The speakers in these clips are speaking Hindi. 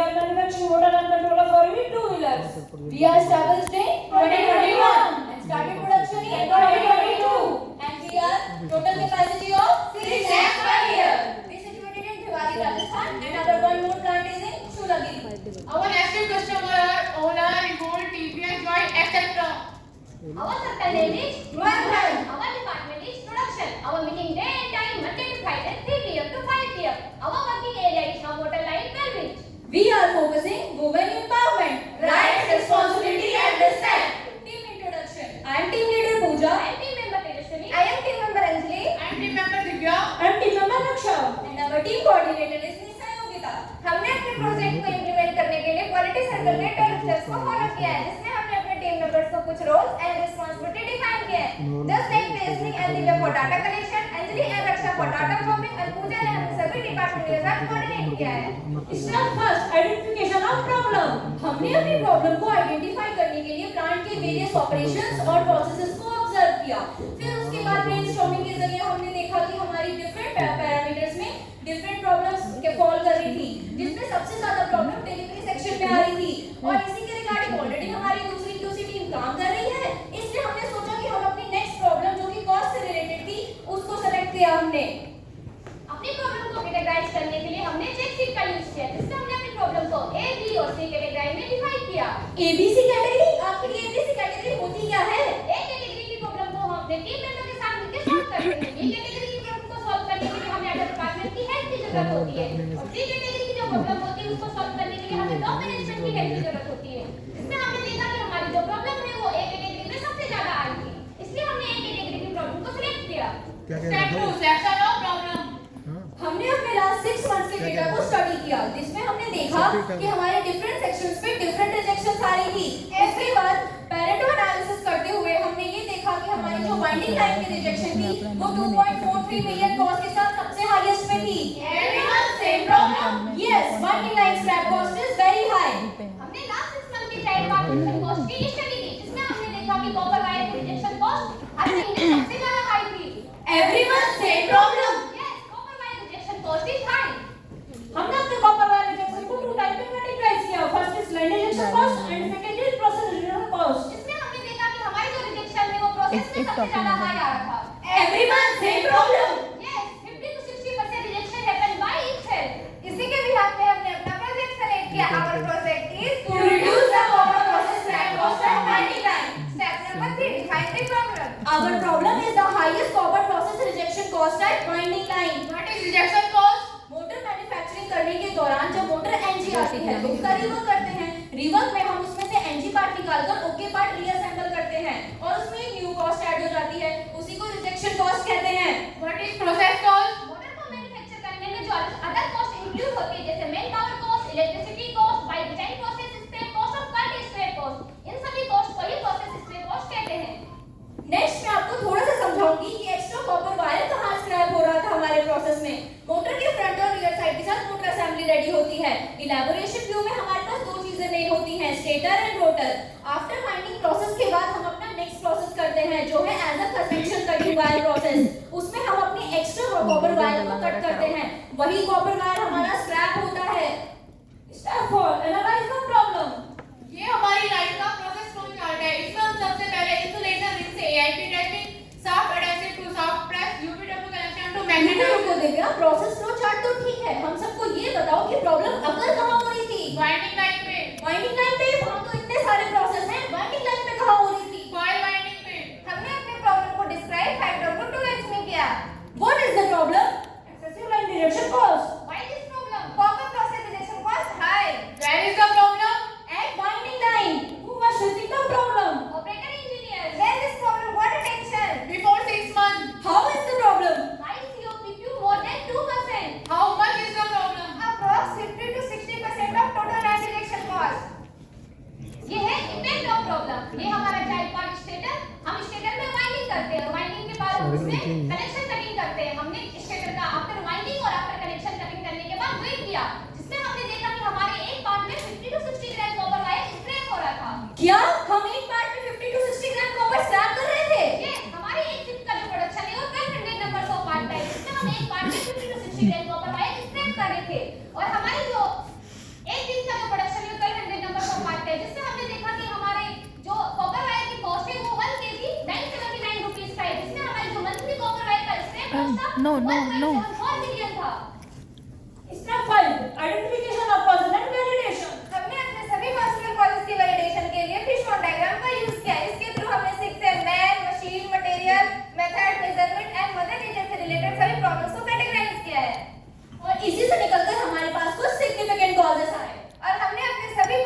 are manufacturing motor and controller for EV two-wheelers. We are established in 2021 and started production in 2022. And we are total capacity of 6 lakhs per year. We situated in Bhiwadi, Rajasthan, and our one more plant is in Shoolagiri. Our active customer are Ola, Revolt, TVS, Joy, etc. Our circle name is Royal. Our department is production. Our meeting day and time Monday to Friday 3 p.m. to 5 p.m. Our working area is now motor line 12 inch. We are focusing women empowerment, rights, responsibility and respect. Team introduction. I am team leader Pooja. I am team member Tejaswini. I am team member Anjali. I am team member Divya. I am team member Raksha. And our team coordinator is Nisa Yogita. हमने अपने प्रोजेक्ट को इम्प्लीमेंट करने के लिए क्वालिटी सर्कल के 12 स्टेप्स को फॉलो किया है, जिसमें हमने अपने टीम मेंबर्स को कुछ रोल्स एंड रिस्पांसिबिलिटी डिफाइन किए हैं. Just like Tejaswini and Divya for data collection, Anjali and Raksha for data farming और पूजा ने हमें सभी डिपार्टमेंट के साथ कोऑर्डिनेट किया है. Step first, identification of problem. हमने अपनी प्रॉब्लम को आइडेंटिफाई करने के लिए प्लांट के वेरियस ऑपरेशंस और प्रोसेसेस को ऑब्जर्व किया. फिर उसके बाद ब्रेनस्टॉर्मिंग के जरिए हमने देखा कि हमारी डिफरेंट पैरामीटर्स में डिफरेंट प्रॉब्लम्स के फॉल कर रही थी, जिसमें सबसे ज्यादा प्रॉब्लम डिलीवरी सेक्शन में आ रही थी. और इसी के रिगार्डिंग ऑलरेडी हमारी दूसरी क्यूसी टीम काम कर रही है. इसलिए हमने सोचा कि हम अपनी नेक्स्ट प्रॉब्लम जो कि कॉस्ट से रिलेटेड थी उसको सेलेक्ट किया. हमने अपनी प्रॉब्लम को कैटेगराइज करने के लिए हमने चेक शीट का यूज किया, जिसमें हमने अपनी प्रॉब्लम को ए, बी और सी कैटेगरी में डिवाइड किया. एबीसी कैटेगरी, आखिर ये एबीसी कैटेगरी होती क्या है? ए कैटेगरी की प्रॉब्लम को हम अपने टीम मेंबर के साथ मिलकर सॉल्व करते हैं. बी कैटेगरी की प्रॉब्लम को सॉल्व करने के लिए हमें अदर डिपार्टमेंट की हेल्प की जरूरत होती है. और सी कैटेगरी की जो प्रॉब्लम होती है उसको सॉल्व करने के लिए हमें टॉप मैनेजमेंट की हेल्प की जरूरत होती है. इसमें हमने देखा कि हमारी जो प्रॉब्लम है वो ए कैटेगरी में सबसे ज्यादा आई थी, इसलिए हमने ए कैटेगरी की प्रॉब्लम को सिलेक्ट किया. Step 2, selection of problem. हमने अपने लास्ट 6 मंथ्स के डेटा को स्टडी किया, जिसमें हमने देखा कि हमारे डिफरेंट सेक्शंस पे डिफरेंट रिजेक्शंस आ रही थी. इसके बाद पैरेटो एनालिसिस करते हुए हमने ये देखा कि हमारी जो वाइंडिंग लाइन की रिजेक्शन थी वो 2.43 मिलियन कॉस्ट के साथ सबसे हाईएस्ट में थी. Everyone same problem. Yes, winding line scrap cost is very high. हमने लास्ट 6 मंथ की ट्रायल पार्टिसिपेंट कॉस्ट की स्टडी की, जिसमें हमने देखा कि कॉपर वायर की रिजेक्शन कॉस्ट हर महीने सबसे ज्यादा हाई थी. Everyone same problem. Cost is high. हमने अपने कॉपर वायर रिजेक्शन को टू टाइप में कैटेगराइज किया. First is line rejection cost and second is process rejection cost. इसमें हमने देखा कि हमारी जो रिजेक्शन है वो प्रोसेस में सबसे ज्यादा हाई आ रहा था. Everyone same problem. Yes, 50 to 60% rejection happen by itself. इसी के बिहाफ में हमने अपना प्रोजेक्ट सेलेक्ट किया. Our project is to reduce the copper process scrap cost of winding line. Step number 3, define the problem. Our problem is the highest copper process rejection cost at winding line. What is rejection cost? Motor manufacturing करने के दौरान जब मोटर एनजी आती है तो उसका रिवर्क करते हैं. रिवर्क में हम उसमें से एनजी पार्ट निकालकर ओके पार्ट रीअसेंबल करते हैं और उसमें एक न्यू कॉस्ट ऐड हो जाती है. उसी को रिजेक्शन कॉस्ट कहते हैं. What is process cost? Motor को मैन्युफैक्चर करने में जो अदर कॉस्ट इंक्लूड होती है, जैसे man power cost, electricity cost, by design process scrap cost और पार्ट स्क्रैप कॉस्ट, इन सभी कॉस्ट को ही प्रोसेस स्क्रैप कॉस्ट कहते हैं. नेक्स्ट मैं आपको थोड़ा सा समझाऊंगी कि एक्स्ट्रा कॉपर वायर कहां स्क्रैप हो रहा था हमारे प्रोसेस में. मोटर के फ्रंट और रियर साइड के साथ मोटर असेंबली रेडी होती है. इलैबोरेशन व्यू में हमारे पास दो चीजें नहीं होती हैं, stator and rotor. After winding process के बाद हम अपना नेक्स्ट प्रोसेस करते हैं जो है as a convection cutting wire process. उसमें हम अपनी एक्स्ट्रा कॉपर वायर को कट करते हैं. वही कॉपर वायर हमारा स्क्रैप होता है. Step 4, analyze the problem. ये हमारी लाइन का प्रोसेस फ्लो चार्ट है. इसमें हम सबसे पहले इंसुलेटर रिंग से AIP testing, soft adhesive to soft press, UPW connection to magnetize. को देगा प्रोसेस फ्लो चार्ट तो ठीक है, हम सबको ये बताओ कि प्रॉब्लम अगर कहां हो रही थी. वाइंडिंग लाइन पे. वाइंडिंग लाइन पे. वहां तो इतने सारे प्रोसेस हैं, वाइंडिंग लाइन पे कहां हो रही थी. कॉइल वाइंडिंग पे. हमने अपने प्रॉब्लम को डिस्क्राइब 5.2x में किया. What is the problem? Excessive line rejection cost. Why this problem? Copper process rejection cost high. Where is the problem? At winding line. Who was facing the problem? Operator engineer. When this problem got attention? Before 6 months. How is the problem? High COPQ more than 2%. How much is the problem? Approx 50 to 60% of total line rejection cost. ये है इम्पैक्ट ऑफ प्रॉब्लम. ये हमारा चाइल्ड पार्ट स्टेटर. हम स्टेटर में वाइंडिंग करते हैं. वाइंडिंग के बाद हम उसमें कनेक्शन कटिंग करते हैं. हमने स्टेटर का आफ्टर वाइंडिंग और आफ्टर कनेक्शन कटिंग करने के बाद वेट किया, जिसमें हमने देखा कि हमारे एक पार्ट में 50 to 60 gram copper wire scrap हो रहा था. क्या हम एक पार्ट में 50 to 60 ग्राम कॉपर स्क्रैप कर रहे थे? यस, हमारे एक चिप का जो प्रोडक्शन है वो 1200 नंबर्स ऑफ पार्ट है, जिसमें हम एक पार्ट में 50 to 60 gram copper wire scrap कर रहे थे. और हमारी जो एक दिन का कॉस्ट था no, no, no. 1.74 मिलियन था। Step 5 identification of causes and validation. हमने अपने सभी पॉसिबल कॉजेज की वैलिडेशन के लिए फिश बोन डायग्राम का यूज किया। इसके थ्रू हमने सीखते हैं man, machine, material, method, measurement and mother nature से रिलेटेड सभी प्रॉब्लम्स को कैटेगराइज किया है। और इसी से निकलकर हमारे पास कुछ सिग्निफिकेंट कॉजेज आए। और हमने अपने सभी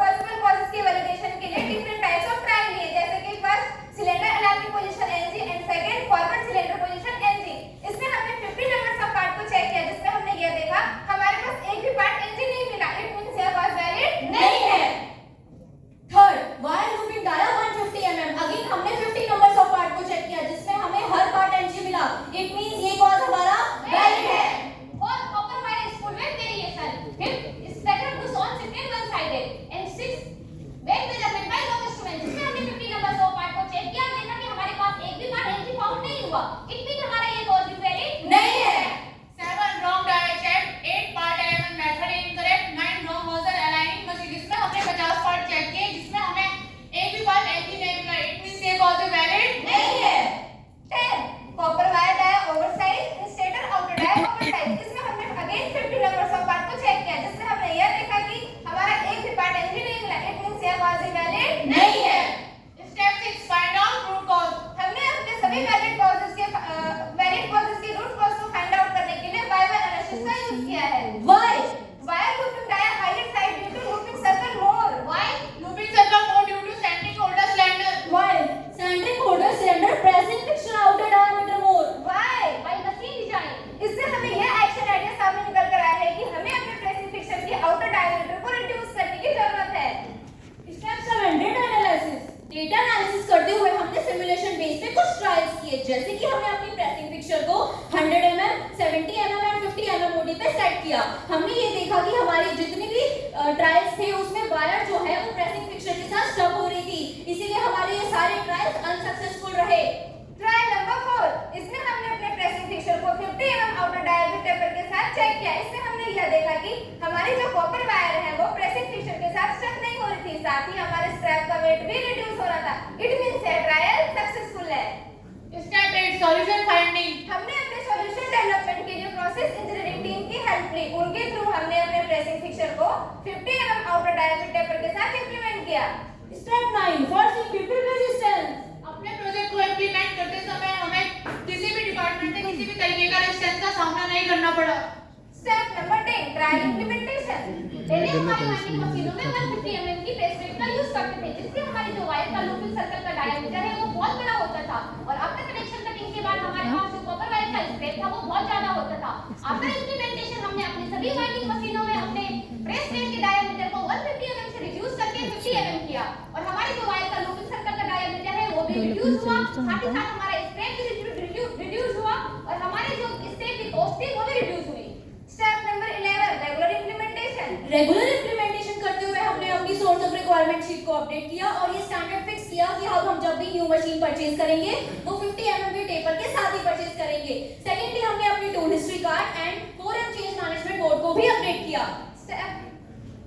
पॉसिबल कॉजेज की वैलिडेशन के लिए डिफरेंट टाइप्स ऑफ ट्रायल लिए, जैसे कि first cylinder alarming position NG and second forward cylinder position NG. इसमें हमने 50 नंबर्स ऑफ पार्ट को चेक किया, जिसमें हमने यह देखा हमारे पास एक भी पार्ट एनजी नहीं मिला। इट मींस यह वाज वैलिड नहीं है। Third wire looping dia 150 mm। Again हमने 50 नंबर्स ऑफ पार्ट को चेक किया, जिसमें हमें हर पार्ट एनजी मिला। इट मींस ये कॉज हमारा वैलिड है। और कॉपर वायर स्पूल में variation. Fifth spectrum to sawn signal one sided and six weight measurement by log instrument, जिसमें हमने 50 नंबर्स ऑफ पार्ट को चेक किया और देखा कि हमारे पास एक भी पार्ट एनजी फाउंड नहीं हुआ। इट मींस हमारा ये कॉज भी वैलिड नहीं है। 7 wrong die check, 8 part element method incorrect, 9 wrong was the aligning machine, जिसमें हमने 50 पार्ट चेक किए, जिसमें हमें एक भी पार्ट एनजी नहीं मिला। इट मींस ये कॉज वैलिड नहीं है। 10 copper wire dia oversize stator outer dia oversize. इसमें हमने अगेन 50 नंबर्स ऑफ पार्ट को चेक किया, जिसमें हमने यह देखा कि हमारा एक भी पार्ट एनजी नहीं मिला। इट मींस यह वाज वैलिड नहीं है। Step 6 find out root cause, हमने अपने सभी वैलिड कॉजेज के रूट कॉज को फाइंड आउट करने के लिए वाई एनालिसिस का यूज किया है। Why wire looping dia highlight side due to looping circle more. Why? looping circle more due to centering holder cylinder, why centric holder cylinder pressing friction outer diameter more. Why By machine design. इससे हमें यह एक्शन आइडिया सामने निकल कर आया है कि हमें अपने प्रेसिंग फिक्शन के आउटर डायमीटर को रिड्यूस करने की जरूरत है। Step 7 data analysis. Data analysis करते हुए हमने सिमुलेशन बेस पे कुछ ट्रायल्स किए, जैसे कि हमने अपनी प्रेसिंग फिक्सर को 100 mm, 70 mm and 50 mm OD पे सेट किया। हमने ये देखा कि हमारी जितनी भी ट्रायल्स थे उसमें वायर जो है वो प्रेसिंग फिक्सर के साथ स्टक हो रही थी, इसीलिए हमारे ये सारे ट्रायल्स अनसक्सेसफुल रहे। ट्रायल नंबर 4, इसमें हमने अपने प्रेसिंग फिक्सर को 50 mm आउटर डायल टेपर के साथ चेक किया। इसमें हमने यह देखा कि हमारी जो कॉपर वायर है वो प्रेसिंग फिक्सर के साथ स्टक नहीं हो रही थी, साथ ही हमारे स्क्रैप का वेट भी रिड्यूस हो रहा था। इट मींस यह ट्रायल सक्सेसफुल है। step 8 solution finding, हमने अपने सॉल्यूशन डेवलपमेंट के लिए प्रोसेस इंजीनियरिंग टीम की हेल्प ली। उनके थ्रू हमने अपने प्रेसिंग फिक्सर को 50 mm आउटर डायल टेपर के साथ इंप्लीमेंट किया। Step 9 forcing people resistance. अपने प्रोजेक्ट को इम्प्लीमेंट करते समय हमें किसी भी डिपार्टमेंट से किसी भी तरीके का रेजिस्टेंस का सामना नहीं करना पड़ा। Step number 10 trial implementation. पहले हमारी वाइंडिंग मशीनों में 150 mm की प्रेस प्लेट का यूज करते थे, जिससे हमारी जो वायर का लूपिंग सर्कल का डायमीटर है वो बहुत बड़ा होता था। और आफ्टर कनेक्शन कटिंग के बाद हमारे पास जो कॉपर वायर का स्पेस था वो बहुत ज्यादा होता था। आफ्टर इंप्लीमेंटेशन हमने अपनी सभी वाइंडिंग मशीनों में अपने प्रेस प्लेट के डायमीटर को 150 mm से रिड्यूस करके 50 mm किया, और हमारी जो वायर का लूपिंग सर्कल का डायमीटर है वो भी रिड्यूस हुआ, साथ ही साथ हमारा स्प्रेड भी रिड्यूस हुआ, और हमारे जो स्टेप की कॉस्ट थी वो भी रिड्यूस हुई। Step number 11 regular implementation. Regular implementation करते हुए हमने अपनी सोर्स ऑफ रिक्वायरमेंट शीट को अपडेट किया और ये स्टैंडर्ड फिक्स किया कि अब हम जब भी न्यू मशीन परचेज करेंगे वो 50 mm के टेपर के साथ ही परचेज करेंगे। सेकेंडली हमने अपनी tool history card and 4M change management board को भी अपडेट किया।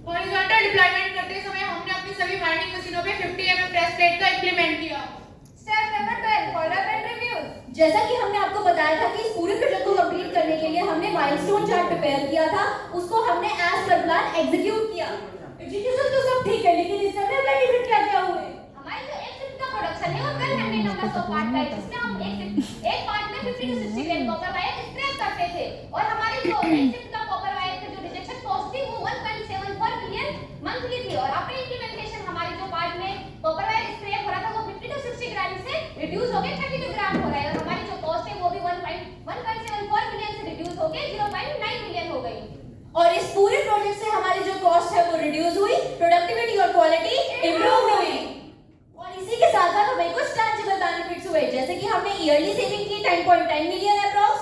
हॉरिजॉन्टल डिप्लॉयमेंट करते समय हमने अपनी सभी वाइंडिंग मशीनों पे 50 mm प्रेस प्लेट का इंप्लीमेंट किया। Step number 12 follow up and review. जैसा कि हमने आपको बताया था कि इस पूरे प्रोजेक्ट को कंप्लीट करने के लिए हमने माइलस्टोन चार्ट प्रिपेयर किया था, उसको हमने एज पर प्लान एग्जीक्यूट किया। एग्जीक्यूशन तो सब ठीक है, लेकिन इस समय बेनिफिट क्या क्या हुए? हमारी जो एक शिफ्ट का प्रोडक्शन है वो 1200 नंबर्स ऑफ पार्ट का है, जिसमें हम एक पार्ट में 50 to 60 gram copper wire scrap करते थे, और हमारी जो एक शिफ्ट का कॉपर वायर की जो रिजेक्शन कॉस्ट थी वो 1.74 मिलियन मंथली थी। और आफ्टर इंप्लीमेंटेशन हमारी जो पार्ट में कॉपर वायर स्क्रैप हो रहा था वो 50 to 60 ग्राम से रिड्यूस हो गए 32 ग्राम हो रहा है, और हमारी जो कॉस्ट है वो भी 1.74 मिलियन से रिड्यूस हो गए 0.9 मिलियन हो गई। और इस पूरे प्रोजेक्ट से हमारी जो कॉस्ट है वो रिड्यूस हुई, प्रोडक्टिविटी और क्वालिटी इंप्रूव हुई, और इसी के साथ साथ हमें कुछ टैंजिबल बेनिफिट्स हुए, जैसे कि हमने ईयरली सेविंग की 10.10 मिलियन अप्रॉक्स,